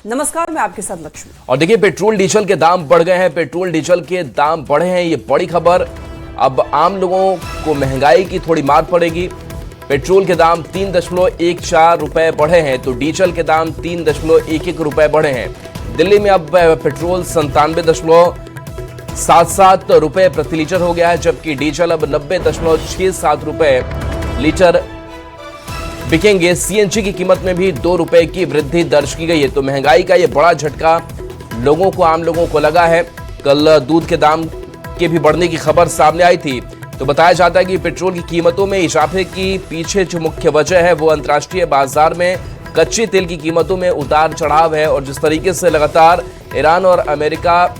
नमस्कार, मैं आपके साथ लक्ष्मी। और देखिए, पेट्रोल डीजल के दाम बढ़ गए हैं। पेट्रोल डीजल के दाम बढ़े हैं, ये बड़ी खबर। अब आम लोगों को महंगाई की थोड़ी मार पड़ेगी। पेट्रोल के दाम 3.14 रुपए बढ़े हैं तो डीजल के दाम 3.11 रुपए बढ़े हैं। दिल्ली में अब पेट्रोल 97.77 रुपए प्रति लीटर हो गया है, जबकि डीजल अब 90.67 रुपए लीटर बिकेंगे। सीएनजी की कीमत में भी 2 रुपए की वृद्धि दर्ज की गई है। तो महंगाई का ये बड़ा झटका आम लोगों को लगा है। कल दूध के दाम के भी बढ़ने की खबर सामने आई थी। तो बताया जाता है कि पेट्रोल की कीमतों में इजाफे की पीछे जो मुख्य वजह है वो अंतर्राष्ट्रीय बाजार में कच्चे तेल की कीमतों में उतार चढ़ाव है। और जिस तरीके से लगातार ईरान और अमेरिका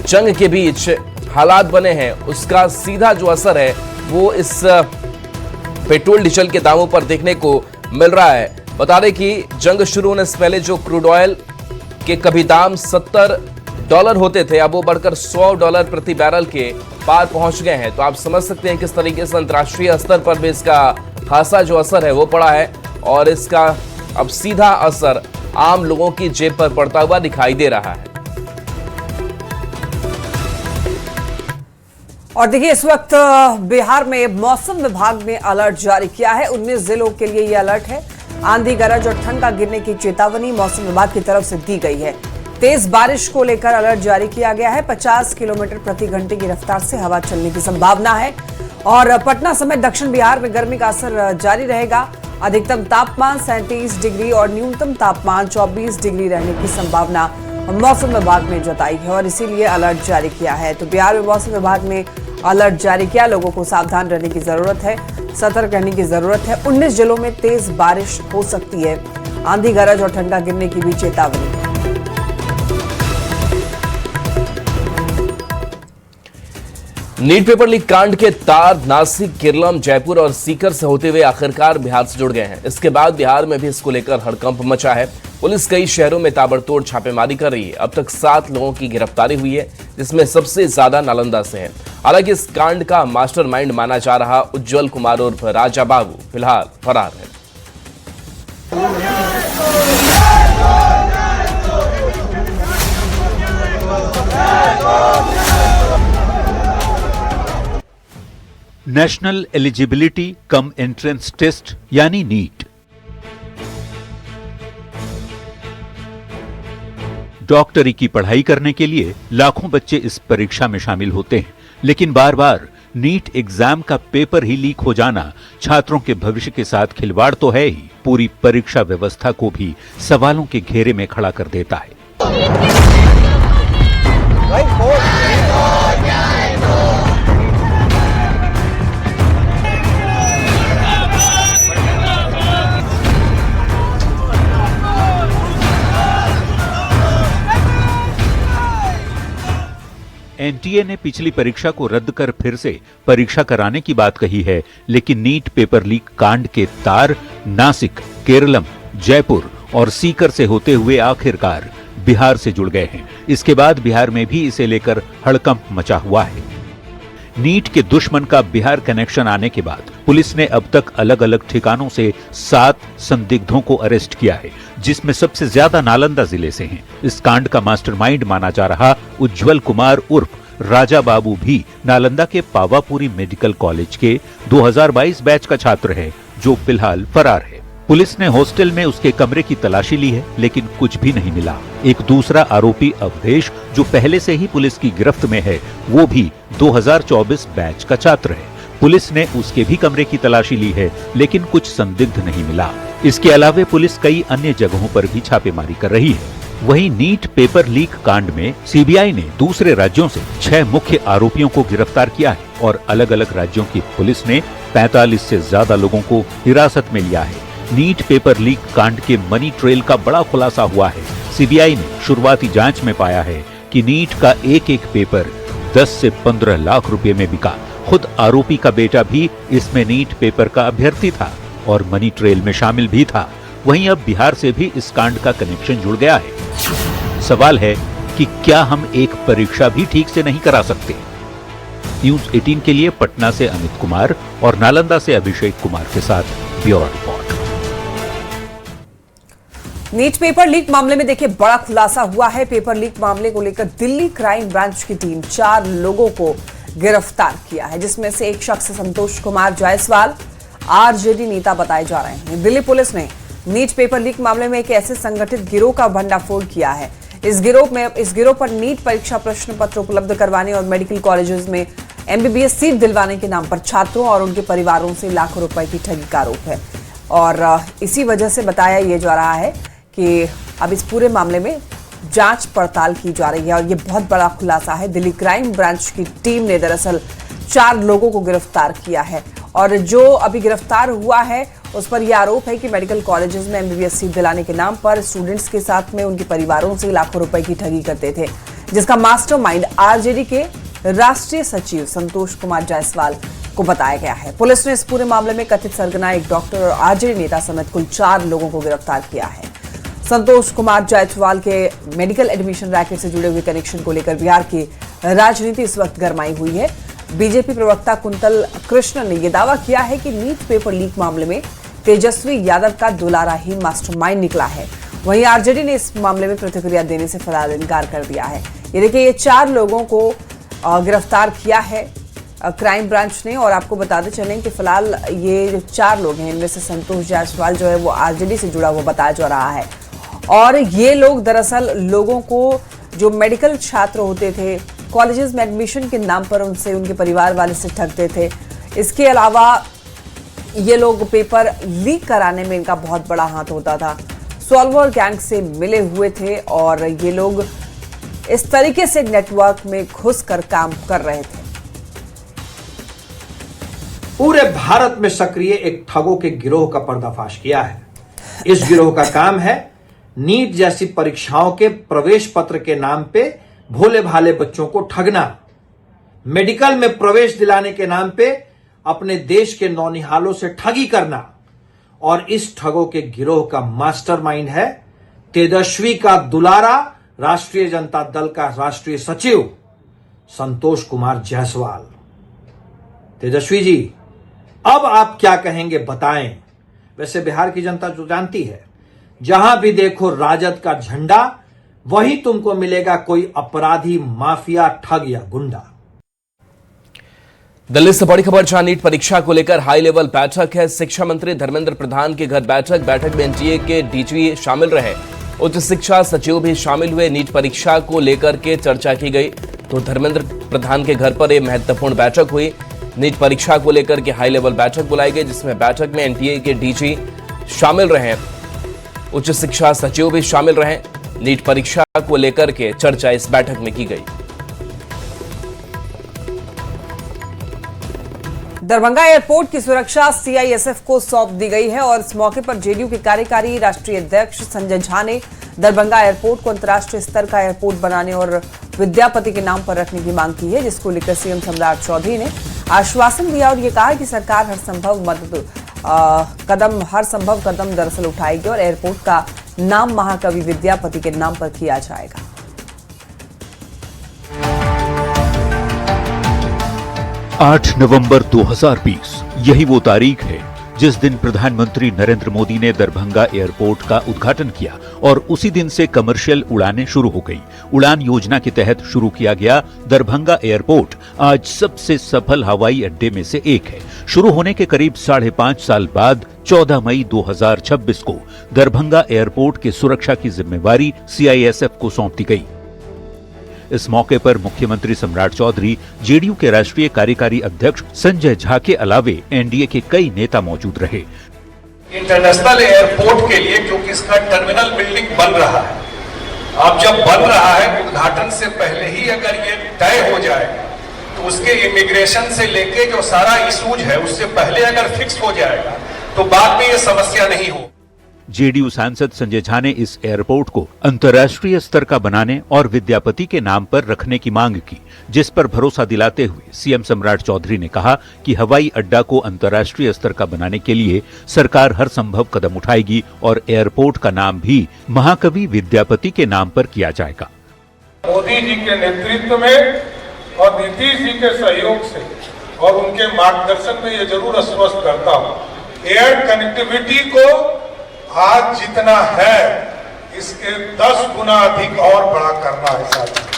जंग के बीच हालात बने हैं, उसका सीधा जो असर है वो इस पेट्रोल डीजल के दामों पर देखने को मिल रहा है। बता दें कि जंग शुरू होने से पहले जो क्रूड ऑयल के कभी दाम $70 होते थे, अब वो बढ़कर $100 प्रति बैरल के पार पहुंच गए हैं। तो आप समझ सकते हैं किस तरीके से अंतर्राष्ट्रीय स्तर पर भी इसका खासा जो असर है वो पड़ा है और इसका अब सीधा असर आम लोगों की जेब पर पड़ता हुआ दिखाई दे रहा है। और देखिए, इस वक्त बिहार में मौसम विभाग ने अलर्ट जारी किया है। 19 जिलों के लिए यह अलर्ट है। आंधी, गरज और ठनका गिरने की चेतावनी मौसम विभाग की तरफ से दी गई है। तेज बारिश को लेकर अलर्ट जारी किया गया है। 50 किलोमीटर प्रति घंटे की रफ्तार से हवा चलने की संभावना है। और पटना समेत दक्षिण बिहार में गर्मी का असर जारी रहेगा। अधिकतम तापमान 37 डिग्री और न्यूनतम तापमान 24 डिग्री रहने की संभावना मौसम विभाग ने जताई है और इसीलिए अलर्ट जारी किया है। तो बिहार में मौसम विभाग ने अलर्ट जारी किया। लोगों को सावधान रहने की जरूरत है, सतर्क रहने की जरूरत है। 19 जिलों में तेज बारिश हो सकती है। आंधी, गरज और ठंडा गिरने की भी चेतावनी। नीट पेपर लीक कांड के तार नासिक, केरलम, जयपुर और सीकर से होते हुए आखिरकार बिहार से जुड़ गए हैं। इसके बाद बिहार में भी इसको लेकर हड़कंप मचा है। पुलिस कई शहरों में ताबड़तोड़ छापेमारी कर रही है। अब तक 7 लोगों की गिरफ्तारी हुई है, जिसमें सबसे ज्यादा नालंदा से है। हालांकि इस कांड का मास्टरमाइंड माना जा रहा उज्जवल कुमार उर्फ राजा बाबू फिलहाल फरार है। National eligibility cum entrance test यानी नीट। डॉक्टरी की पढ़ाई करने के लिए लाखों बच्चे इस परीक्षा में शामिल होते हैं, लेकिन बार बार नीट एग्जाम का पेपर ही लीक हो जाना छात्रों के भविष्य के साथ खिलवाड़ तो है ही, पूरी परीक्षा व्यवस्था को भी सवालों के घेरे में खड़ा कर देता है। एनटीए ने पिछली परीक्षा को रद्द कर फिर से परीक्षा कराने की बात कही है, लेकिन नीट पेपर लीक कांड के तार नासिक, केरलम, जयपुर और सीकर से होते हुए आखिरकार बिहार से जुड़ गए हैं। इसके बाद बिहार में भी इसे लेकर हड़कंप मचा हुआ है। नीट के दुश्मन का बिहार कनेक्शन आने के बाद पुलिस ने अब तक अलग अलग ठिकानों से 7 संदिग्धों को अरेस्ट किया है, जिसमें सबसे ज्यादा नालंदा जिले से हैं। इस कांड का मास्टरमाइंड माना जा रहा उज्जवल कुमार उर्फ राजा बाबू भी नालंदा के पावापुरी मेडिकल कॉलेज के 2022 बैच का छात्र है, जो फिलहाल फरार है। पुलिस ने हॉस्टल में उसके कमरे की तलाशी ली है, लेकिन कुछ भी नहीं मिला। एक दूसरा आरोपी अवधेश, जो पहले से ही पुलिस की गिरफ्त में है, वो भी 2024 बैच का छात्र है। पुलिस ने उसके भी कमरे की तलाशी ली है, लेकिन कुछ संदिग्ध नहीं मिला। इसके अलावा पुलिस कई अन्य जगहों पर भी छापेमारी कर रही है। वहीं नीट पेपर लीक कांड में सीबीआई ने दूसरे राज्यों से 6 मुख्य आरोपियों को गिरफ्तार किया है और अलग अलग राज्यों की पुलिस ने 45 से ज्यादा लोगों को हिरासत में लिया है। नीट पेपर लीक कांड के मनी ट्रेल का बड़ा खुलासा हुआ है। सीबीआई ने शुरुआती जांच में पाया है कि नीट का एक पेपर 10 से 15 लाख रुपए में बिका। खुद आरोपी का बेटा भी इसमें नीट पेपर का अभ्यर्थी था और मनी ट्रेल में शामिल भी था। वहीं अब बिहार से भी इस कांड का कनेक्शन जुड़ गया है। सवाल है कि क्या हम एक परीक्षा भी ठीक से नहीं करा सकते? न्यूज 18 के लिए पटना से अमित कुमार और नालंदा से अभिषेक कुमार के साथ bureau report. NEET paper leak मामले में देखिए बड़ा खुलासा हुआ है। पेपर लीक मामले को लेकर दिल्ली क्राइम ब्रांच की टीम 4 लोगों को गिरफ्तार किया है, जिसमें से एक शख्स संतोष कुमार जायसवाल आरजेडी नेता बताए जा रहे हैं। दिल्ली पुलिस ने नीट पेपर लीक मामले में एक ऐसे संगठित गिरोह का भंडाफोड़ किया है। इस गिरोह पर नीट परीक्षा प्रश्न पत्र उपलब्ध करवाने और मेडिकल कॉलेजेस में MBBS सीट दिलवाने के नाम पर छात्रों और उनके परिवारों से लाखों रुपए की ठगी का आरोप है। और इसी वजह से बताया यह जा रहा है कि अब इस पूरे मामले में जांच पड़ताल की जा रही है और ये बहुत बड़ा खुलासा है। दिल्ली क्राइम ब्रांच की टीम ने दरअसल 4 लोगों को गिरफ्तार किया है और जो अभी गिरफ्तार हुआ है उस पर यह आरोप है कि मेडिकल कॉलेजेस में MBBS सीट दिलाने के नाम पर स्टूडेंट्स के साथ में उनके परिवारों से लाखों रुपए की ठगी करते थे, जिसका मास्टरमाइंड आरजेडी के राष्ट्रीय सचिव संतोष कुमार जायसवाल को बताया गया है। पुलिस ने इस पूरे मामले में कथित सरगना एक डॉक्टर और आरजेडी नेता समेत कुल 4 लोगों को गिरफ्तार किया है। संतोष कुमार जायसवाल के मेडिकल एडमिशन रैकेट से जुड़े हुए कनेक्शन को लेकर बिहार की राजनीति इस वक्त गरमाई हुई है। बीजेपी प्रवक्ता कुंतल कृष्ण ने यह दावा किया है कि नीट पेपर लीक मामले में तेजस्वी यादव का दुलारा ही मास्टरमाइंड निकला है। वहीं आरजेडी ने इस मामले में प्रतिक्रिया देने से फिलहाल इनकार कर दिया है। ये देखिए, ये 4 लोगों को गिरफ्तार किया है क्राइम ब्रांच ने। और आपको बताते चलें कि फिलहाल ये जो 4 लोग हैं, इनमें से संतोष जायसवाल जो है वो आरजेडी से जुड़ा हुआ बताया जा रहा है। और ये लोग दरअसल लोगों को, जो मेडिकल छात्र होते थे, कॉलेजेस में एडमिशन के नाम पर उनसे उनके परिवार वाले से ठगते थे। इसके अलावा ये लोग पेपर लीक कराने में इनका बहुत बड़ा हाथ होता था। सॉल्वर गैंग से मिले हुए थे और ये लोग इस तरीके से नेटवर्क में घुसकर काम कर रहे थे। पूरे भारत में सक्रिय एक ठगों के गिरोह का पर्दाफाश किया है। इस गिरोह का काम है नीट जैसी परीक्षाओं के प्रवेश पत्र के नाम पे भोले भाले बच्चों को ठगना, मेडिकल में प्रवेश दिलाने के नाम पे अपने देश के नौनिहालों से ठगी करना। और इस ठगों के गिरोह का मास्टरमाइंड है तेजस्वी का दुलारा राष्ट्रीय जनता दल का राष्ट्रीय सचिव संतोष कुमार जायसवाल। तेजस्वी जी, अब आप क्या कहेंगे बताएं। वैसे बिहार की जनता जो जानती है, जहां भी देखो राजद का झंडा, वहीं तुमको मिलेगा कोई अपराधी, माफिया, ठग या गुंडा। दिल्ली से बड़ी खबर, जहां नीट परीक्षा को लेकर हाई लेवल बैठक है। शिक्षा मंत्री धर्मेंद्र प्रधान के घर बैठक में NTA के DG शामिल रहे, उच्च शिक्षा सचिव भी शामिल हुए। नीट परीक्षा को लेकर के चर्चा की गई तो धर्मेंद्र प्रधान के घर पर यह महत्वपूर्ण बैठक हुई। नीट परीक्षा को लेकर के हाई लेवल बैठक बुलाई गई, जिसमें बैठक में NTA के DG शामिल रहे, उच्च शिक्षा सचिव भी शामिल रहे। नीट परीक्षा को लेकर के चर्चा इस बैठक में की गई। दरभंगा एयरपोर्ट की सुरक्षा CISF को सौंप दी गई है और इस मौके पर JDU के कार्यकारी राष्ट्रीय अध्यक्ष संजय झा ने दरभंगा एयरपोर्ट को अंतर्राष्ट्रीय स्तर का एयरपोर्ट बनाने और विद्यापति के नाम पर रखने की मांग की है, जिसको लेकर CM सम्राट चौधरी ने आश्वासन दिया और ये कहा कि सरकार हर संभव कदम दरअसल उठाएगी और एयरपोर्ट का नाम महाकवि विद्यापति के नाम पर किया जाएगा। 8 नवंबर 2020 यही वो तारीख है जिस दिन प्रधानमंत्री नरेंद्र मोदी ने दरभंगा एयरपोर्ट का उद्घाटन किया और उसी दिन से कमर्शियल उड़ानें शुरू हो गई। उड़ान योजना के तहत शुरू किया गया दरभंगा एयरपोर्ट आज सबसे सफल हवाई अड्डे में से एक है। शुरू होने के करीब 5.5 साल बाद 14 मई 2026 को दरभंगा एयरपोर्ट की सुरक्षा की जिम्मेवारी CISF को सौंप दी गई। इस मौके पर मुख्यमंत्री सम्राट चौधरी, JDU के राष्ट्रीय कार्यकारी अध्यक्ष संजय झा के अलावे NDA के कई नेता मौजूद रहे। इंटरनेशनल एयरपोर्ट के लिए, क्योंकि इसका टर्मिनल बिल्डिंग बन रहा है, अब जब बन रहा है उद्घाटन से पहले ही अगर ये तय हो जाए तो उसके इमिग्रेशन से लेके जो सारा इशूज है उससे पहले अगर फिक्स हो जाएगा तो बाद में ये समस्या नहीं हो। JDU सांसद संजय झा ने इस एयरपोर्ट को अंतर्राष्ट्रीय स्तर का बनाने और विद्यापति के नाम पर रखने की मांग की, जिस पर भरोसा दिलाते हुए CM सम्राट चौधरी ने कहा कि हवाई अड्डा को अंतर्राष्ट्रीय स्तर का बनाने के लिए सरकार हर संभव कदम उठाएगी और एयरपोर्ट का नाम भी महाकवि विद्यापति के नाम पर किया जाएगा। मोदी जी के नेतृत्व में और नीतीश जी के सहयोग से और उनके मार्गदर्शन में ये जरूर आश्वस्त करता हूँ, एयर कनेक्टिविटी को आज जितना है इसके 10 गुना अधिक और बड़ा करना है साथियों।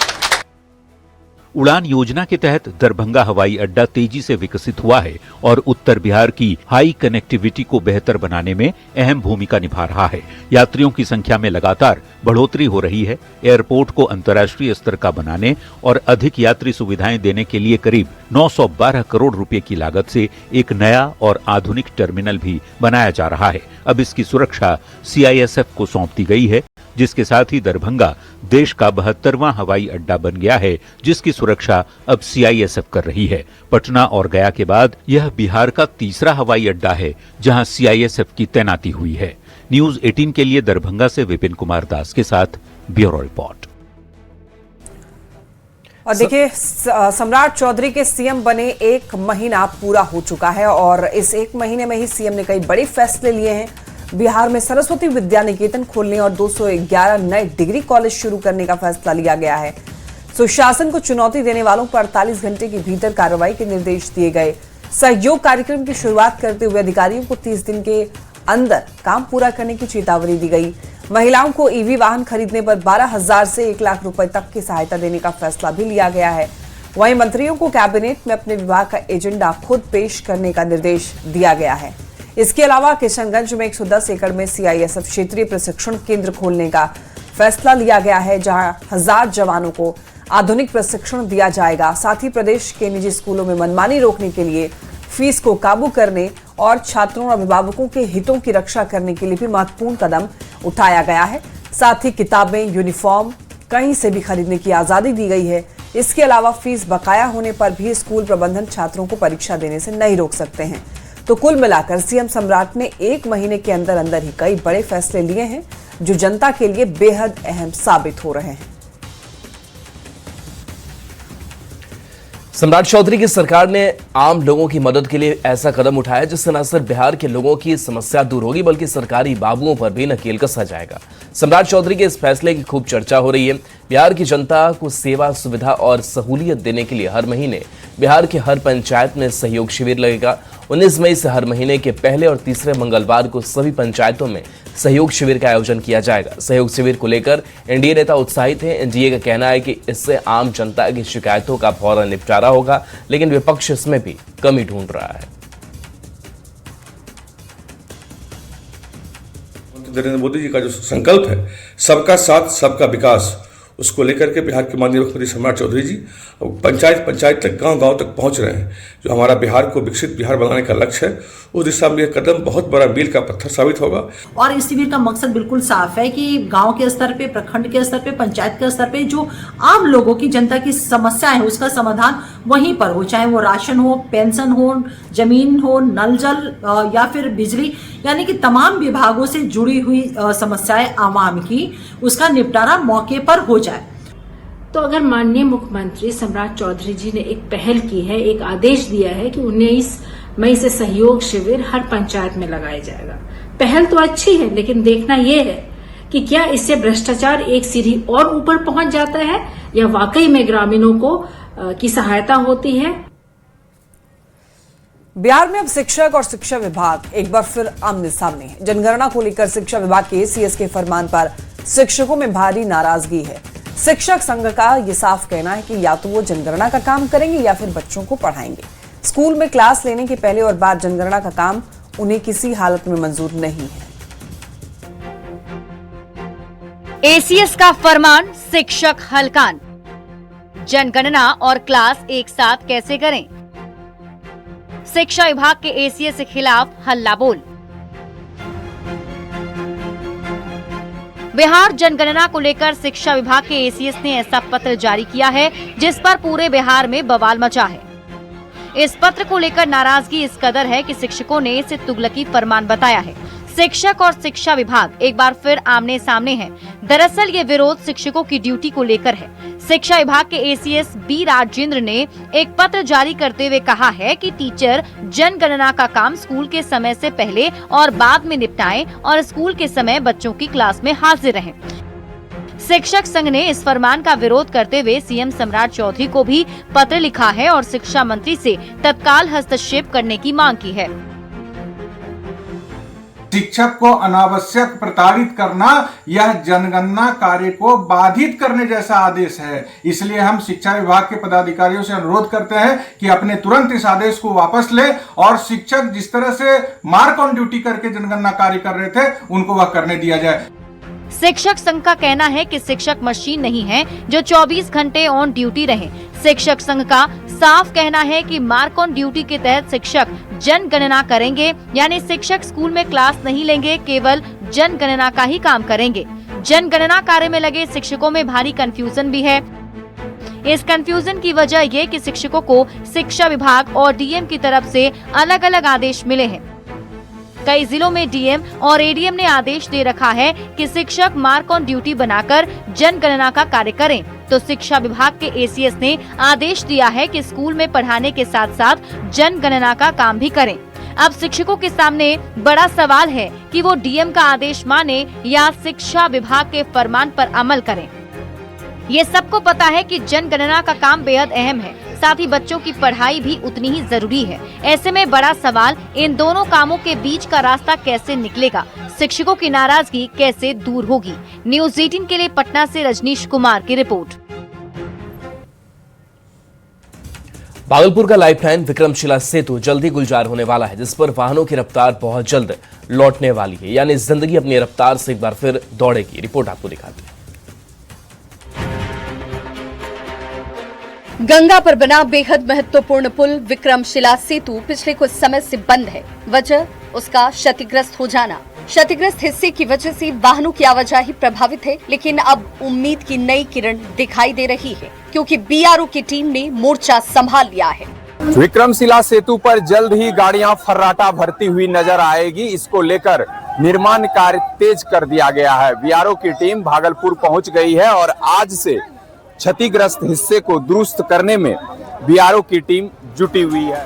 उड़ान योजना के तहत दरभंगा हवाई अड्डा तेजी से विकसित हुआ है और उत्तर बिहार की हाई कनेक्टिविटी को बेहतर बनाने में अहम भूमिका निभा रहा है। यात्रियों की संख्या में लगातार बढ़ोतरी हो रही है। एयरपोर्ट को अंतर्राष्ट्रीय स्तर का बनाने और अधिक यात्री सुविधाएं देने के लिए करीब 912 करोड़ रुपए की लागत से एक नया और आधुनिक टर्मिनल भी बनाया जा रहा है। अब इसकी सुरक्षा CISF को सौंप दी गई है, जिसके साथ ही दरभंगा देश का 72वां हवाई अड्डा बन गया है, जिसकी सुरक्षा अब CISF कर रही है। पटना और गया के बाद यह बिहार का तीसरा हवाई अड्डा है जहां CISF की तैनाती हुई है। न्यूज 18 के लिए दरभंगा से विपिन कुमार दास के साथ ब्यूरो रिपोर्ट। और देखिए, सम्राट चौधरी के सीएम बने 1 महीना पूरा हो चुका है और इस 1 महीने में ही सीएम ने कई बड़े फैसले लिए हैं। बिहार में सरस्वती विद्या निकेतन खोलने और 211 नए डिग्री कॉलेज शुरू करने का फैसला लिया गया है। सुशासन को चुनौती देने वालों पर 48 घंटे के भीतर कार्रवाई के निर्देश दिए गए। सहयोग कार्यक्रम की शुरुआत करते हुए अधिकारियों को 30 दिन के अंदर काम पूरा करने की चेतावनी दी गई। महिलाओं को ईवी वाहन खरीदने पर 12,000 से 1 लाख रुपए तक की सहायता देने का फैसला भी लिया गया है। वहीं मंत्रियों को कैबिनेट में अपने विभाग का एजेंडा खुद पेश करने का निर्देश दिया गया है। इसके अलावा किशनगंज में 110 एकड़ में CISF क्षेत्रीय प्रशिक्षण केंद्र खोलने का फैसला लिया गया है, जहां 1000 जवानों को आधुनिक प्रशिक्षण दिया जाएगा। साथ ही प्रदेश के निजी स्कूलों में मनमानी रोकने के लिए फीस को काबू करने और छात्रों और अभिभावकों के हितों की रक्षा करने के लिए भी महत्वपूर्ण कदम उठाया गया है। साथ ही किताबें, यूनिफॉर्म कहीं से भी खरीदने की आजादी दी गई है। इसके अलावा फीस बकाया होने पर भी स्कूल प्रबंधन छात्रों को परीक्षा देने से नहीं रोक सकते हैं। तो कुल मिलाकर सीएम सम्राट ने 1 महीने के अंदर अंदर ही कई बड़े फैसले लिए हैं, जो जनता के लिए बेहद अहम साबित हो रहे हैं। सम्राट चौधरी की सरकार ने आम लोगों की मदद के लिए ऐसा कदम उठाया जिससे न सिर्फ बिहार के लोगों की समस्या दूर होगी बल्कि सरकारी बाबुओं पर भी नकेल कसा जाएगा। सम्राट चौधरी के इस फैसले की खूब चर्चा हो रही है। बिहार की जनता को सेवा, सुविधा और सहूलियत देने के लिए हर महीने बिहार के हर पंचायत में सहयोग शिविर लगेगा। 19 मई से हर महीने के पहले और तीसरे मंगलवार को सभी पंचायतों में सहयोग शिविर का आयोजन किया जाएगा। सहयोग शिविर को लेकर एनडीए नेता उत्साहित हैं। एनडीए का कहना है कि इससे आम जनता की शिकायतों का फौरन निपटारा होगा, लेकिन विपक्ष इसमें भी कमी ढूंढ रहा है। नरेंद्र मोदी जी का जो संकल्प है सबका साथ सबका विकास, उसको लेकर के बिहार के माननीय मुख्यमंत्री सम्राट चौधरी जी पंचायत तक, गांव तक पहुंच रहे हैं। जो हमारा बिहार को विकसित बिहार बनाने का लक्ष्य है, उस दिशा में यह कदम बहुत बड़ा मील का पत्थर साबित होगा। और इस शिविर का मकसद बिल्कुल साफ है कि गांव के स्तर पे, प्रखंड के स्तर पे, पंचायत के स्तर पे जो आम लोगों की, जनता की समस्या है उसका समाधान वहीं पर हो, चाहे वो राशन हो, पेंशन हो, जमीन हो, नल जल या फिर बिजली, यानी कि तमाम विभागों से जुड़ी हुई समस्याएं आवाम की, उसका निपटारा मौके पर हो जाए। तो अगर माननीय मुख्यमंत्री सम्राट चौधरी जी ने एक पहल की है, एक आदेश दिया है कि 19 मई से सहयोग शिविर हर पंचायत में लगाया जाएगा, पहल तो अच्छी है, लेकिन देखना यह है कि क्या इससे भ्रष्टाचार एक सीढ़ी और ऊपर पहुंच जाता है या वाकई में ग्रामीणों को की सहायता होती है। बिहार में अब शिक्षक और शिक्षा विभाग एक बार फिर आमने सामने है। जनगणना को लेकर शिक्षा विभाग के सीएस के फरमान पर शिक्षकों में भारी नाराजगी है। शिक्षक संघ का ये साफ कहना है कि या तो वो जनगणना का काम करेंगे या फिर बच्चों को पढ़ाएंगे। स्कूल में क्लास लेने के पहले और बाद जनगणना का काम उन्हें किसी हालत में मंजूर नहीं है। एसीएस का फरमान, शिक्षक हलकान। जनगणना और क्लास एक साथ कैसे करें? शिक्षा विभाग के एसीएस के खिलाफ हल्ला बोल। बिहार जनगणना को लेकर शिक्षा विभाग के एसीएस ने ऐसा पत्र जारी किया है जिस पर पूरे बिहार में बवाल मचा है। इस पत्र को लेकर नाराजगी इस कदर है कि शिक्षकों ने इसे तुगलकी फरमान बताया है। शिक्षक और शिक्षा विभाग एक बार फिर आमने सामने हैं। दरअसल ये विरोध शिक्षकों की ड्यूटी को लेकर है। शिक्षा विभाग के एसीएस बी राजेंद्र ने एक पत्र जारी करते हुए कहा है कि टीचर जनगणना का काम स्कूल के समय से पहले और बाद में निपटाएं और स्कूल के समय बच्चों की क्लास में हाजिर रहें। शिक्षक संघ ने इस फरमान का विरोध करते हुए सीएम सम्राट चौधरी को भी पत्र लिखा है और शिक्षा मंत्री से तत्काल हस्तक्षेप करने की मांग की है। शिक्षक को अनावश्यक प्रताड़ित करना यह जनगणना कार्य को बाधित करने जैसा आदेश है। इसलिए हम शिक्षा विभाग के पदाधिकारियों से अनुरोध करते हैं कि अपने तुरंत इस आदेश को वापस ले और शिक्षक जिस तरह से मार्क ऑन ड्यूटी करके जनगणना कार्य कर रहे थे उनको वह करने दिया जाए। शिक्षक संघ का कहना है कि शिक्षक मशीन नहीं है जो 24 घंटे ऑन ड्यूटी रहे। शिक्षक संघ का साफ कहना है कि मार्क ऑन ड्यूटी के तहत शिक्षक जनगणना करेंगे, यानी शिक्षक स्कूल में क्लास नहीं लेंगे, केवल जनगणना का ही काम करेंगे। जनगणना कार्य में लगे शिक्षकों में भारी कंफ्यूजन भी है। इस कंफ्यूजन की वजह ये कि शिक्षकों को शिक्षा विभाग और डीएम की तरफ से अलग अलग आदेश मिले हैं। कई जिलों में डीएम और एडीएम ने आदेश दे रखा है कि शिक्षक मार्क ऑन ड्यूटी बनाकर जनगणना का कार्य करें, तो शिक्षा विभाग के एसीएस ने आदेश दिया है कि स्कूल में पढ़ाने के साथ साथ जनगणना का काम भी करें। अब शिक्षकों के सामने बड़ा सवाल है कि वो डीएम का आदेश माने या शिक्षा विभाग के फरमान पर अमल करें। ये सबको पता है कि जनगणना का काम बेहद अहम है, साथ ही बच्चों की पढ़ाई भी उतनी ही जरूरी है। ऐसे में बड़ा सवाल इन दोनों कामों के बीच का रास्ता कैसे निकलेगा, शिक्षकों की नाराजगी कैसे दूर होगी। न्यूज़ 18 के लिए पटना से रजनीश कुमार की रिपोर्ट। भागलपुर का लाइफलाइन विक्रमशिला सेतु जल्दी गुलजार होने वाला है, जिस पर वाहनों की रफ्तार बहुत जल्द लौटने वाली है, यानी जिंदगी अपनी रफ्तार से एक बार फिर दौड़ेगी। रिपोर्ट आपको दिखाते हैं। गंगा पर बना बेहद महत्वपूर्ण पुल विक्रमशिला सेतु पिछले कुछ समय से बंद है। वजह उसका क्षतिग्रस्त हो जाना। क्षतिग्रस्त हिस्से की वजह से वाहनों की आवाजाही प्रभावित है, लेकिन अब उम्मीद की नई किरण दिखाई दे रही है, क्योंकि बीआरओ की टीम ने मोर्चा संभाल लिया है। विक्रमशिला सेतु पर जल्द ही गाड़ियां फर्राटा भरती हुई नजर आएगी। इसको लेकर निर्माण कार्य तेज कर दिया गया है। बीआरओ की टीम भागलपुर पहुंच गई है और आज से क्षतिग्रस्त हिस्से को दुरुस्त करने में बीआरओ की टीम जुटी हुई है।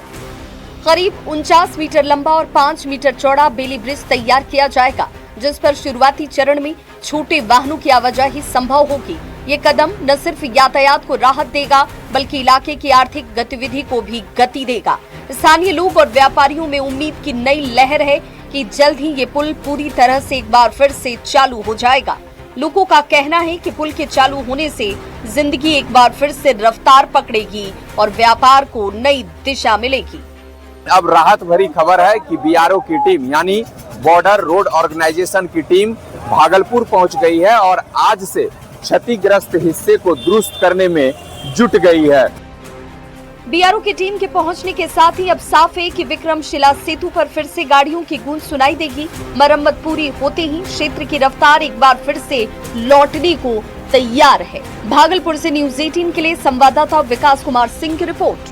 करीब 49 मीटर लंबा और 5 मीटर चौड़ा बेली ब्रिज तैयार किया जाएगा, जिस पर शुरुआती चरण में छोटे वाहनों की आवाजाही संभव होगी। ये कदम न सिर्फ यातायात को राहत देगा, बल्कि इलाके की आर्थिक गतिविधि को भी गति देगा। स्थानीय लोग और व्यापारियों में उम्मीद की नई लहर है कि जल्द ही ये पुल पूरी तरह से एक बार फिर से चालू हो जाएगा। लोगों का कहना है कि पुल के चालू होने से जिंदगी एक बार फिर से रफ्तार पकड़ेगी और व्यापार को नई दिशा मिलेगी। अब राहत भरी खबर है कि बीआरओ की टीम यानी बॉर्डर रोड ऑर्गेनाइजेशन की टीम भागलपुर पहुंच गई है और आज से क्षतिग्रस्त हिस्से को दुरुस्त करने में जुट गई है। बीआरओ की टीम के पहुंचने के साथ ही अब साफ है कि विक्रमशिला सेतु पर फिर से गाड़ियों की गूंज सुनाई देगी। मरम्मत पूरी होते ही क्षेत्र की रफ्तार एक बार फिर से लौटने को तैयार है। भागलपुर से न्यूज़ 18 के लिए संवाददाता विकास कुमार सिंह की रिपोर्ट।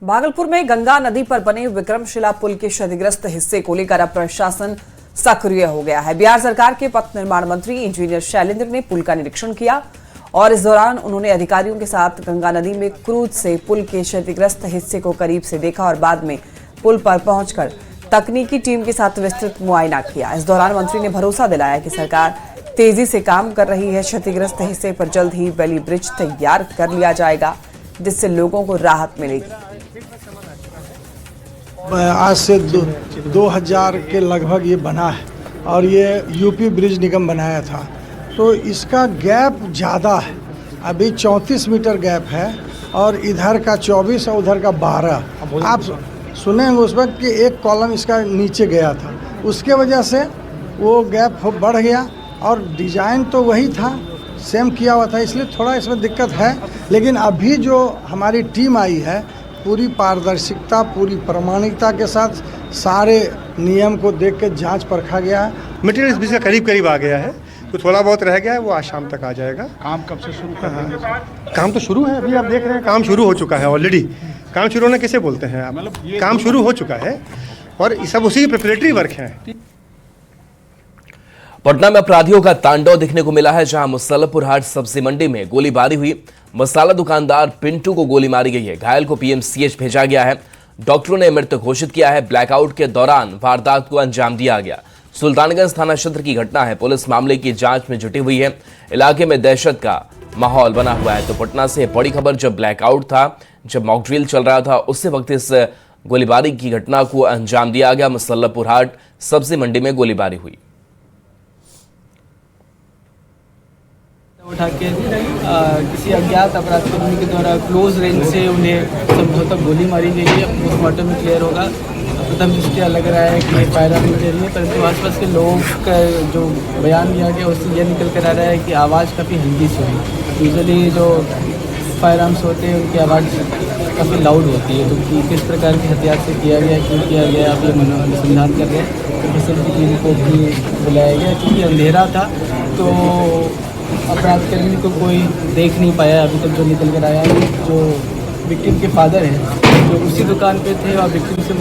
भागलपुर में गंगा नदी पर बने विक्रमशिला पुल के क्षतिग्रस्त हिस्से को लेकर अब प्रशासन सक्रिय हो गया है। बिहार सरकार के पथ निर्माण मंत्री इंजीनियर शैलेंद्र ने पुल का निरीक्षण किया और इस दौरान उन्होंने अधिकारियों के साथ गंगा नदी में क्रूज से पुल के क्षतिग्रस्त हिस्से को करीब से देखा और बाद में पुल पर पहुंचकर तकनीकी टीम के साथ विस्तृत मुआयना किया। इस दौरान मंत्री ने भरोसा दिलाया कि सरकार तेजी से काम कर रही है। क्षतिग्रस्त हिस्से पर जल्द ही बेली ब्रिज तैयार कर लिया जाएगा, जिससे लोगों को राहत मिलेगी। आज से 2000 के लगभग ये बना है और ये यूपी ब्रिज निगम बनाया था, तो इसका गैप ज़्यादा है। अभी 34 मीटर गैप है और इधर का 24 और उधर का 12। आप सुनेंगे उस वक्त कि एक कॉलम इसका नीचे गया था, उसके वजह से वो गैप बढ़ गया और डिजाइन तो वही था, सेम किया हुआ था, इसलिए थोड़ा इसमें दिक्कत है। लेकिन अभी जो हमारी टीम आई है पूरी पारदर्शिता, पूरी प्रामाणिकता के साथ सारे नियम को देख के जांच परखा गया है। मटेरियल इस ब्रिज का करीब करीब आ गया है, तो थोड़ा बहुत रह गया है, वो आज शाम तक आ जाएगा। काम कब से शुरू कर देंगे? काम तो शुरू है, अभी आप देख रहे हैं काम शुरू हो चुका है ऑलरेडी। काम शुरू होना किसे बोलते हैं आप? मतलब काम शुरू हो चुका है और ये सब उसी की प्रिपरेटरी वर्क है। पटना में अपराधियों का तांडव दिखने को मिला है, जहां मुसल्लपुर हाट सब्जी मंडी में गोलीबारी हुई। मसाला दुकानदार पिंटू को गोली मारी गई है। घायल को पीएमसीएच भेजा गया है। डॉक्टरों ने मृत घोषित किया है। ब्लैकआउट के दौरान वारदात को अंजाम दिया गया। सुल्तानगंज थाना क्षेत्र की घटना है। पुलिस मामले की जांच में जुटी हुई है। इलाके में दहशत का माहौल बना हुआ है। तो पटना से बड़ी खबर, जब ब्लैकआउट था, जब मॉक ड्रिल चल रहा था, उसी वक्त इस गोलीबारी की घटना को अंजाम दिया गया। मुसल्लमपुर हाट सब्जी मंडी में गोलीबारी हुई। उठा के किसी अज्ञात अपराधी के द्वारा क्लोज रेंज से उन्हें संभवतः गोली मारी गई है। पोस्टमार्टम में क्लियर होगा। प्रथम दृष्टया लग रहा है कि फायर आर्म मटेरियल है, परंतु आसपास के लोगों का जो बयान दिया गया उससे यह निकल कर आ रहा है कि आवाज़ काफ़ी हल्की सी हुई। यूजुअली जो फायर आर्म्स होते हैं उनकी आवाज़ काफ़ी लाउड होती है, तो किस प्रकार के हथियार से किया गया, क्यों किया गया, आप ये अनुसंधान कर रहे हैं। फैसिलिटी टीम को भी बुलाया गया क्योंकि अंधेरा था, तो अपराधकर्मी को कोई देख नहीं पाया अभी तक। जो निकल कर आया है, जो विक्टिम के फादर हैं जो उसी दुकान पे थे और विक्टिम से